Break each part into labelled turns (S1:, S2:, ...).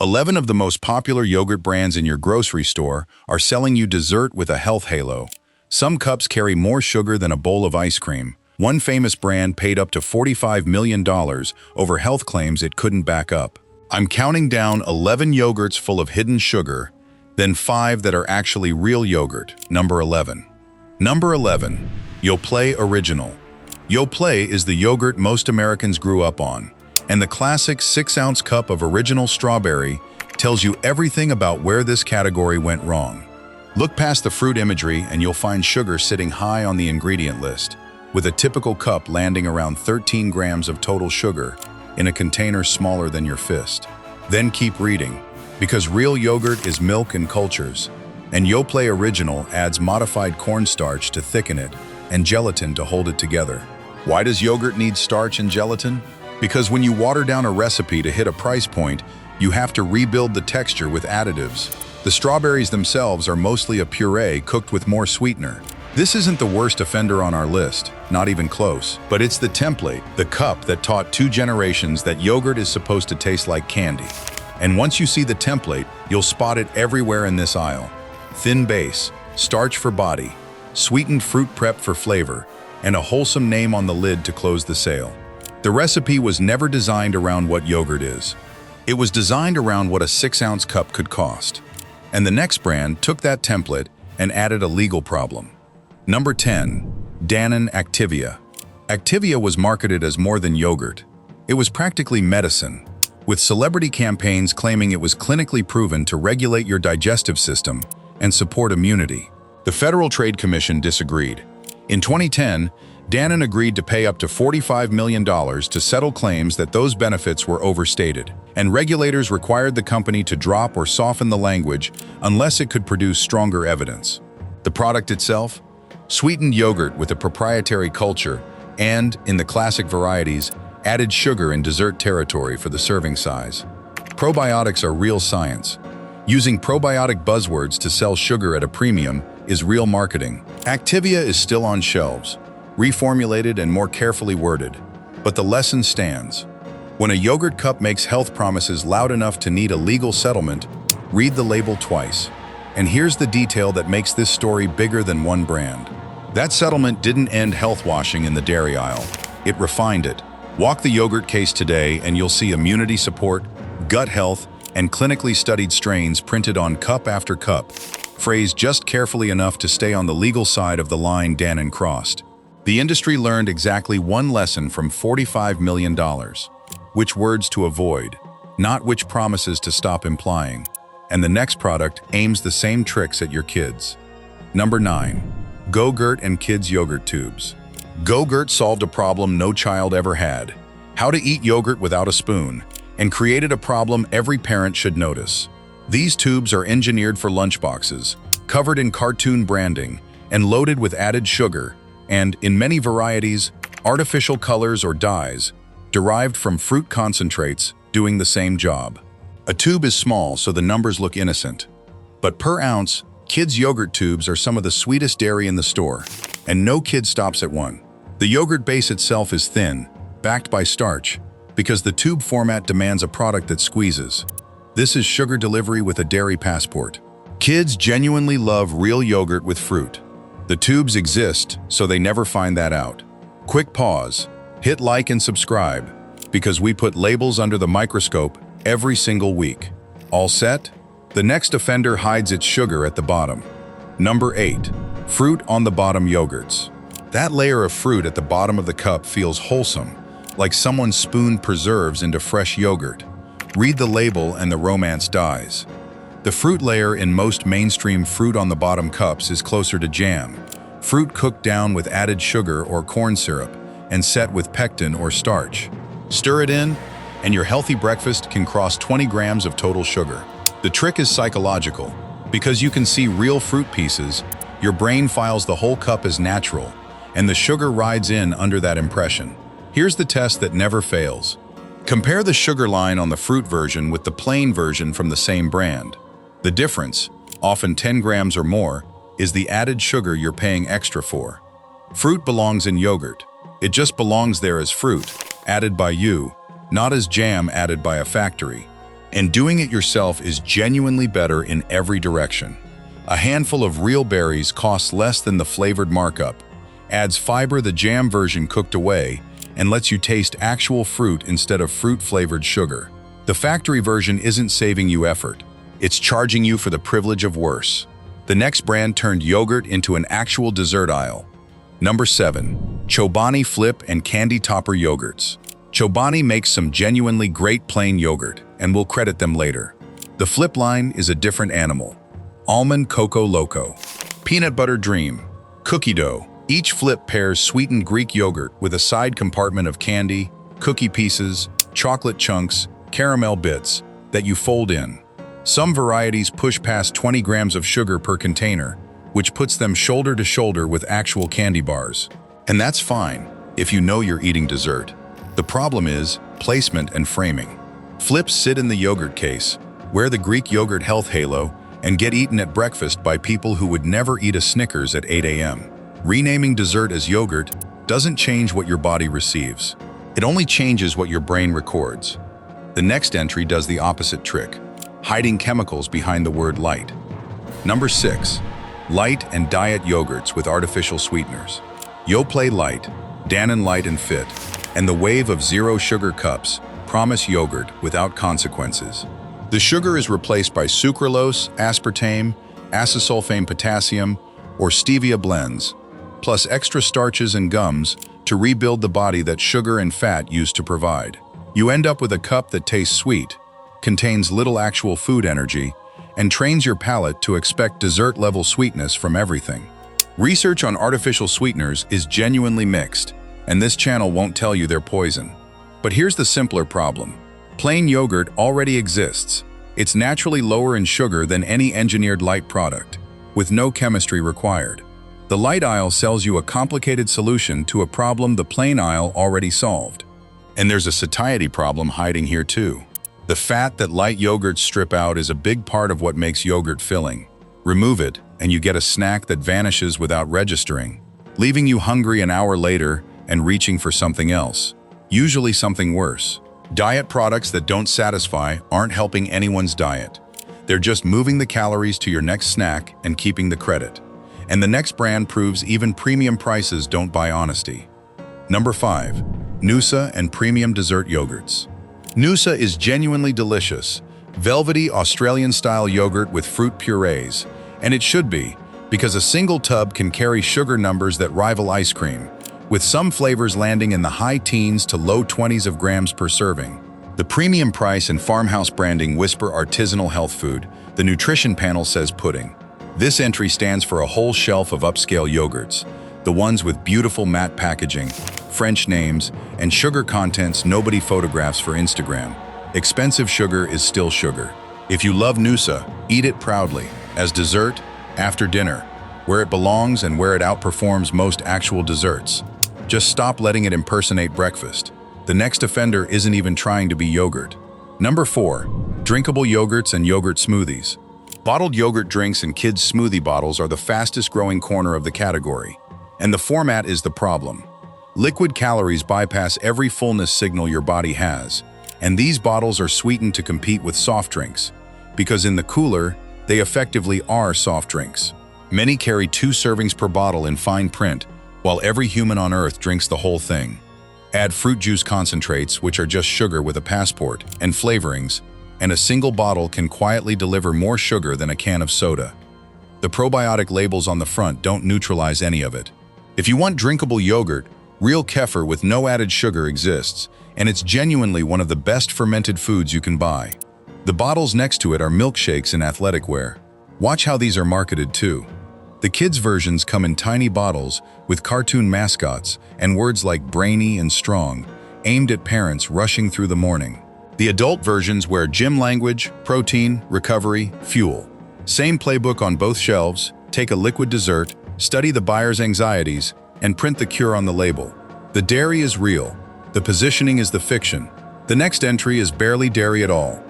S1: 11 of the most popular yogurt brands in your grocery store are selling you dessert with a health halo. Some cups carry more sugar than a bowl of ice cream. One famous brand paid up to $45 million over health claims it couldn't back up. I'm counting down 11 yogurts full of hidden sugar, then 5 that are actually real yogurt. Number 11. Number 11. Yoplait Original. Yoplait is the yogurt most Americans grew up on, and the classic 6-ounce cup of original strawberry tells you everything about where this category went wrong. Look past the fruit imagery and you'll find sugar sitting high on the ingredient list, with a typical cup landing around 13 grams of total sugar in a container smaller than your fist. Then keep reading, because real yogurt is milk and cultures, and Yoplait Original adds modified cornstarch to thicken it and gelatin to hold it together. Why does yogurt need starch and gelatin? Because when you water down a recipe to hit a price point, you have to rebuild the texture with additives. The strawberries themselves are mostly a puree cooked with more sweetener. This isn't the worst offender on our list, not even close, but it's the template, the cup that taught 2 generations that yogurt is supposed to taste like candy. And once you see the template, you'll spot it everywhere in this aisle. Thin base, starch for body, sweetened fruit prep for flavor, and a wholesome name on the lid to close the sale. The recipe was never designed around what yogurt is. It was designed around what a 6-ounce cup could cost. And the next brand took that template and added a legal problem. Number 10. Dannon Activia. Activia was marketed as more than yogurt. It was practically medicine, with celebrity campaigns claiming it was clinically proven to regulate your digestive system and support immunity. The Federal Trade Commission disagreed. In 2010, Dannon agreed to pay up to $45 million to settle claims that those benefits were overstated, and regulators required the company to drop or soften the language unless it could produce stronger evidence. The product itself? Sweetened yogurt with a proprietary culture and, in the classic varieties, added sugar in dessert territory for the serving size. Probiotics are real science. Using probiotic buzzwords to sell sugar at a premium is real marketing. Activia is still on shelves, reformulated and more carefully worded, but the lesson stands. When a yogurt cup makes health promises loud enough to need a legal settlement, read the label twice. And here's the detail that makes this story bigger than one brand. That settlement didn't end health washing in the dairy aisle. It refined it. Walk the yogurt case today and you'll see immunity support, gut health, and clinically studied strains printed on cup after cup, phrased just carefully enough to stay on the legal side of the line Dannon crossed. The industry learned exactly one lesson from $45 million. Which words to avoid, not which promises to stop implying. And the next product aims the same tricks at your kids. Number 9. Go-Gurt and Kids Yogurt Tubes. Go-Gurt solved a problem no child ever had: how to eat yogurt without a spoon, and created a problem every parent should notice. These tubes are engineered for lunchboxes, covered in cartoon branding, and loaded with added sugar, and, in many varieties, artificial colors or dyes, derived from fruit concentrates doing the same job. A tube is small, so the numbers look innocent. But per ounce, kids' yogurt tubes are some of the sweetest dairy in the store, and no kid stops at one. The yogurt base itself is thin, backed by starch, because the tube format demands a product that squeezes. This is sugar delivery with a dairy passport. Kids genuinely love real yogurt with fruit. The tubes exist, so they never find that out. Quick pause. Hit like and subscribe, because we put labels under the microscope every single week. All set? The next offender hides its sugar at the bottom. Number 8. Fruit on the bottom yogurts. That layer of fruit at the bottom of the cup feels wholesome, like someone spooned preserves into fresh yogurt. Read the label and the romance dies. The fruit layer in most mainstream fruit on the bottom cups is closer to jam, fruit cooked down with added sugar or corn syrup and set with pectin or starch. Stir it in, and your healthy breakfast can cross 20 grams of total sugar. The trick is psychological. Because you can see real fruit pieces, your brain files the whole cup as natural, and the sugar rides in under that impression. Here's the test that never fails. Compare the sugar line on the fruit version with the plain version from the same brand. The difference, often 10 grams or more, is the added sugar you're paying extra for. Fruit belongs in yogurt. It just belongs there as fruit, added by you, not as jam added by a factory. And doing it yourself is genuinely better in every direction. A handful of real berries costs less than the flavored markup, adds fiber the jam version cooked away, and lets you taste actual fruit instead of fruit-flavored sugar. The factory version isn't saving you effort. It's charging you for the privilege of worse. The next brand turned yogurt into an actual dessert aisle. Number 7. Chobani Flip and Candy Topper Yogurts. Chobani makes some genuinely great plain yogurt, and we'll credit them later. The Flip line is a different animal. Almond Coco Loco, Peanut Butter Dream, Cookie Dough. Each flip pairs sweetened Greek yogurt with a side compartment of candy, cookie pieces, chocolate chunks, caramel bits that you fold in. Some varieties push past 20 grams of sugar per container, which puts them shoulder to shoulder with actual candy bars. And that's fine if you know you're eating dessert. The problem is placement and framing. Flips sit in the yogurt case, wear the Greek yogurt health halo, and get eaten at breakfast by people who would never eat a Snickers at 8 a.m. Renaming dessert as yogurt doesn't change what your body receives. It only changes what your brain records. The next entry does the opposite trick, hiding chemicals behind the word light. Number 6. Light and diet yogurts with artificial sweeteners. Yoplait Light, Dannon Light and Fit, and the wave of zero sugar cups promise yogurt without consequences. The sugar is replaced by sucralose, aspartame, acesulfame potassium, or stevia blends, plus extra starches and gums to rebuild the body that sugar and fat used to provide. You end up with a cup that tastes sweet, contains little actual food energy, and trains your palate to expect dessert-level sweetness from everything. Research on artificial sweeteners is genuinely mixed, and this channel won't tell you they're poison. But here's the simpler problem. Plain yogurt already exists. It's naturally lower in sugar than any engineered light product, with no chemistry required. The light aisle sells you a complicated solution to a problem the plain aisle already solved. And there's a satiety problem hiding here too. The fat that light yogurts strip out is a big part of what makes yogurt filling. Remove it, and you get a snack that vanishes without registering, leaving you hungry an hour later and reaching for something else, usually something worse. Diet products that don't satisfy aren't helping anyone's diet. They're just moving the calories to your next snack and keeping the credit. And the next brand proves even premium prices don't buy honesty. Number 5. Noosa and Premium Dessert Yogurts. Noosa is genuinely delicious, velvety Australian-style yogurt with fruit purees, and it should be, because a single tub can carry sugar numbers that rival ice cream, with some flavors landing in the high teens to low 20s of grams per serving. The premium price and farmhouse branding whisper artisanal health food. The nutrition panel says pudding. This entry stands for a whole shelf of upscale yogurts, the ones with beautiful matte packaging, French names, and sugar contents nobody photographs for Instagram. Expensive sugar is still sugar. If you love Noosa, eat it proudly, as dessert, after dinner, where it belongs and where it outperforms most actual desserts. Just stop letting it impersonate breakfast. The next offender isn't even trying to be yogurt. Number 4. Drinkable yogurts and yogurt smoothies. Bottled yogurt drinks and kids' smoothie bottles are the fastest growing corner of the category. And the format is the problem. Liquid calories bypass every fullness signal your body has, and these bottles are sweetened to compete with soft drinks, because in the cooler, they effectively are soft drinks. Many carry 2 servings per bottle in fine print, while every human on Earth drinks the whole thing. Add fruit juice concentrates, which are just sugar with a passport, and flavorings, and a single bottle can quietly deliver more sugar than a can of soda. The probiotic labels on the front don't neutralize any of it. If you want drinkable yogurt, real kefir with no added sugar exists, and it's genuinely one of the best fermented foods you can buy. The bottles next to it are milkshakes in athletic wear. Watch how these are marketed too. The kids' versions come in tiny bottles with cartoon mascots and words like brainy and strong, aimed at parents rushing through the morning. The adult versions wear gym language, protein, recovery, fuel. Same playbook on both shelves. Take a liquid dessert, study the buyer's anxieties, and print the cure on the label. The dairy is real. The positioning is the fiction. The next entry is barely dairy at all.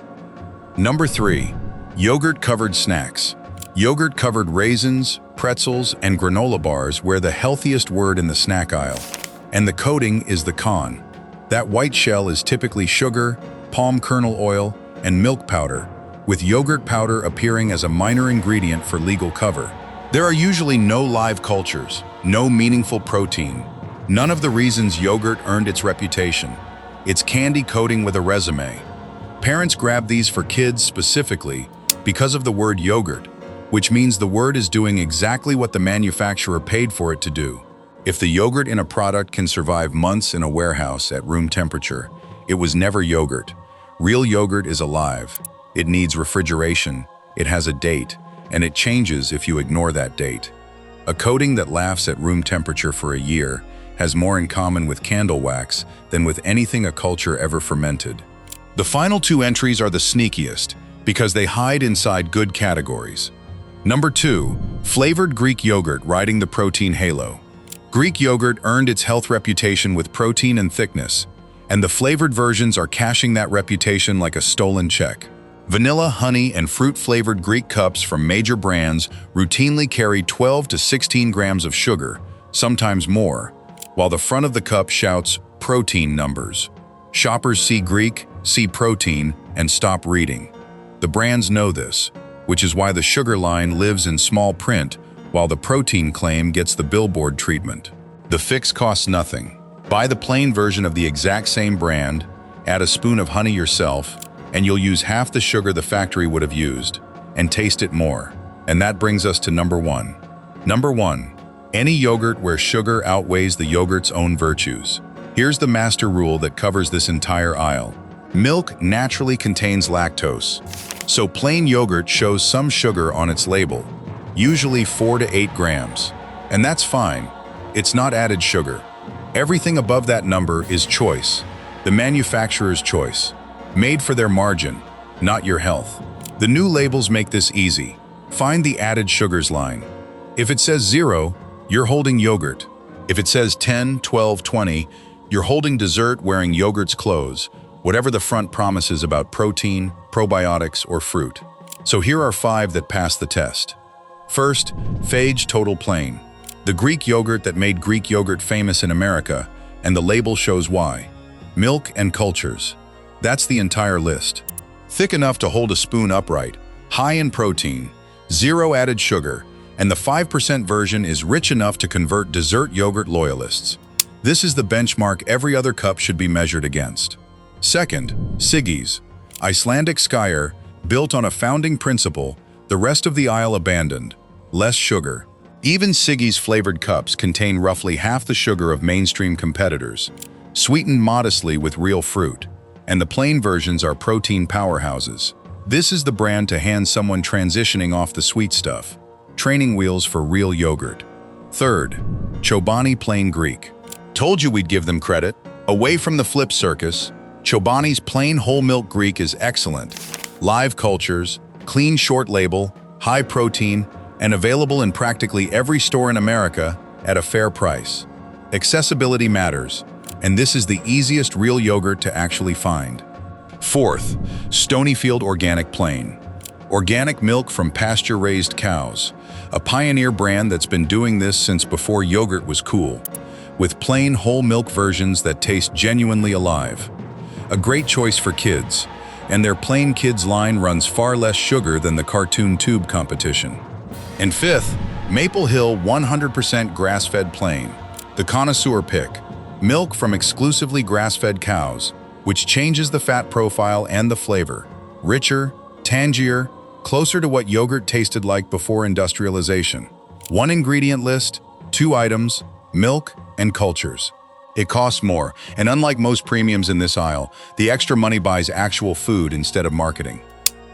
S1: Number 3. Yogurt-covered snacks. Yogurt-covered raisins, pretzels, and granola bars wear the healthiest word in the snack aisle. And the coating is the con. That white shell is typically sugar, palm kernel oil, and milk powder, with yogurt powder appearing as a minor ingredient for legal cover. There are usually no live cultures, no meaningful protein, none of the reasons yogurt earned its reputation. It's candy coating with a resume. Parents grab these for kids specifically because of the word yogurt, which means the word is doing exactly what the manufacturer paid for it to do. If the yogurt in a product can survive months in a warehouse at room temperature, it was never yogurt. Real yogurt is alive. It needs refrigeration, it has a date, and it changes if you ignore that date. A coating that lasts at room temperature for a year has more in common with candle wax than with anything a culture ever fermented. The final two entries are the sneakiest because they hide inside good categories. Number 2, flavored Greek yogurt riding the protein halo. Greek yogurt earned its health reputation with protein and thickness, and the flavored versions are cashing that reputation like a stolen check. Vanilla, honey, and fruit-flavored Greek cups from major brands routinely carry 12 to 16 grams of sugar, sometimes more, while the front of the cup shouts protein numbers. Shoppers see Greek, see protein, and stop reading. The brands know this, which is why the sugar line lives in small print while the protein claim gets the billboard treatment. The fix costs nothing. Buy the plain version of the exact same brand, add a spoon of honey yourself, and you'll use half the sugar the factory would have used, and taste it more. And that brings us to number 1. Number 1. Any yogurt where sugar outweighs the yogurt's own virtues. Here's the master rule that covers this entire aisle. Milk naturally contains lactose, so plain yogurt shows some sugar on its label, usually 4 to 8 grams. And that's fine. It's not added sugar. Everything above that number is choice, the manufacturer's choice, made for their margin, not your health. The new labels make this easy. Find the added sugars line. If it says 0, you're holding yogurt. If it says 10, 12, 20, you're holding dessert wearing yogurt's clothes, whatever the front promises about protein, probiotics, or fruit. So here are 5 that pass the test. First, Phage Total Plain, the Greek yogurt that made Greek yogurt famous in America, and the label shows why. Milk and cultures. That's the entire list. Thick enough to hold a spoon upright, high in protein, 0 added sugar, and the 5% version is rich enough to convert dessert yogurt loyalists. This is the benchmark every other cup should be measured against. Second, Siggy's, Icelandic Skyer, built on a founding principle, the rest of the aisle abandoned. Less sugar. Even Siggy's flavored cups contain roughly half the sugar of mainstream competitors, sweetened modestly with real fruit, and the plain versions are protein powerhouses. This is the brand to hand someone transitioning off the sweet stuff. Training wheels for real yogurt. Third, Chobani Plain Greek. Told you we'd give them credit. Away from the flip circus, Chobani's plain whole milk Greek is excellent. Live cultures, clean short label, high protein, and available in practically every store in America at a fair price. Accessibility matters, and this is the easiest real yogurt to actually find. Fourth, Stonyfield Organic Plain. Organic milk from pasture-raised cows, a pioneer brand that's been doing this since before yogurt was cool, with plain whole milk versions that taste genuinely alive. A great choice for kids, and their Plain Kids line runs far less sugar than the cartoon tube competition. And fifth, Maple Hill 100% grass-fed plain, the connoisseur pick, milk from exclusively grass-fed cows, which changes the fat profile and the flavor. Richer, tangier, closer to what yogurt tasted like before industrialization. 1 ingredient list, 2 items, milk and cultures. It costs more, and unlike most premiums in this aisle, the extra money buys actual food instead of marketing.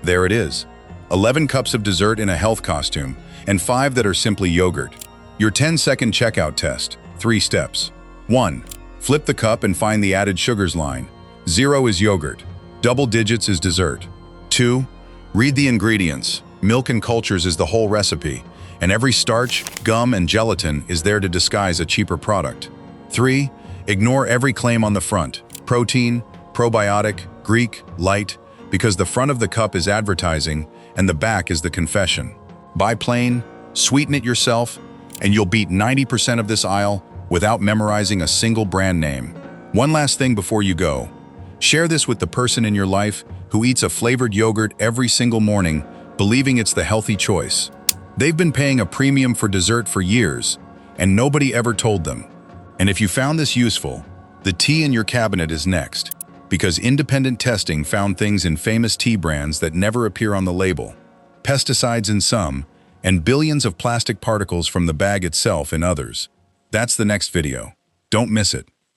S1: There it is. 11 cups of dessert in a health costume, and 5 that are simply yogurt. Your 10-second checkout test. 3 steps. 1. Flip the cup and find the added sugars line. 0 is yogurt. Double digits is dessert. 2. Read the ingredients. Milk and cultures is the whole recipe, and every starch, gum, and gelatin is there to disguise a cheaper product. 3. Ignore every claim on the front. Protein, probiotic, Greek, light, because the front of the cup is advertising and the back is the confession. Buy plain, sweeten it yourself, and you'll beat 90% of this aisle without memorizing a single brand name. One last thing before you go. Share this with the person in your life who eats a flavored yogurt every single morning, believing it's the healthy choice. They've been paying a premium for dessert for years, and nobody ever told them. And if you found this useful, the tea in your cabinet is next, because independent testing found things in famous tea brands that never appear on the label, pesticides in some, and billions of plastic particles from the bag itself in others. That's the next video. Don't miss it.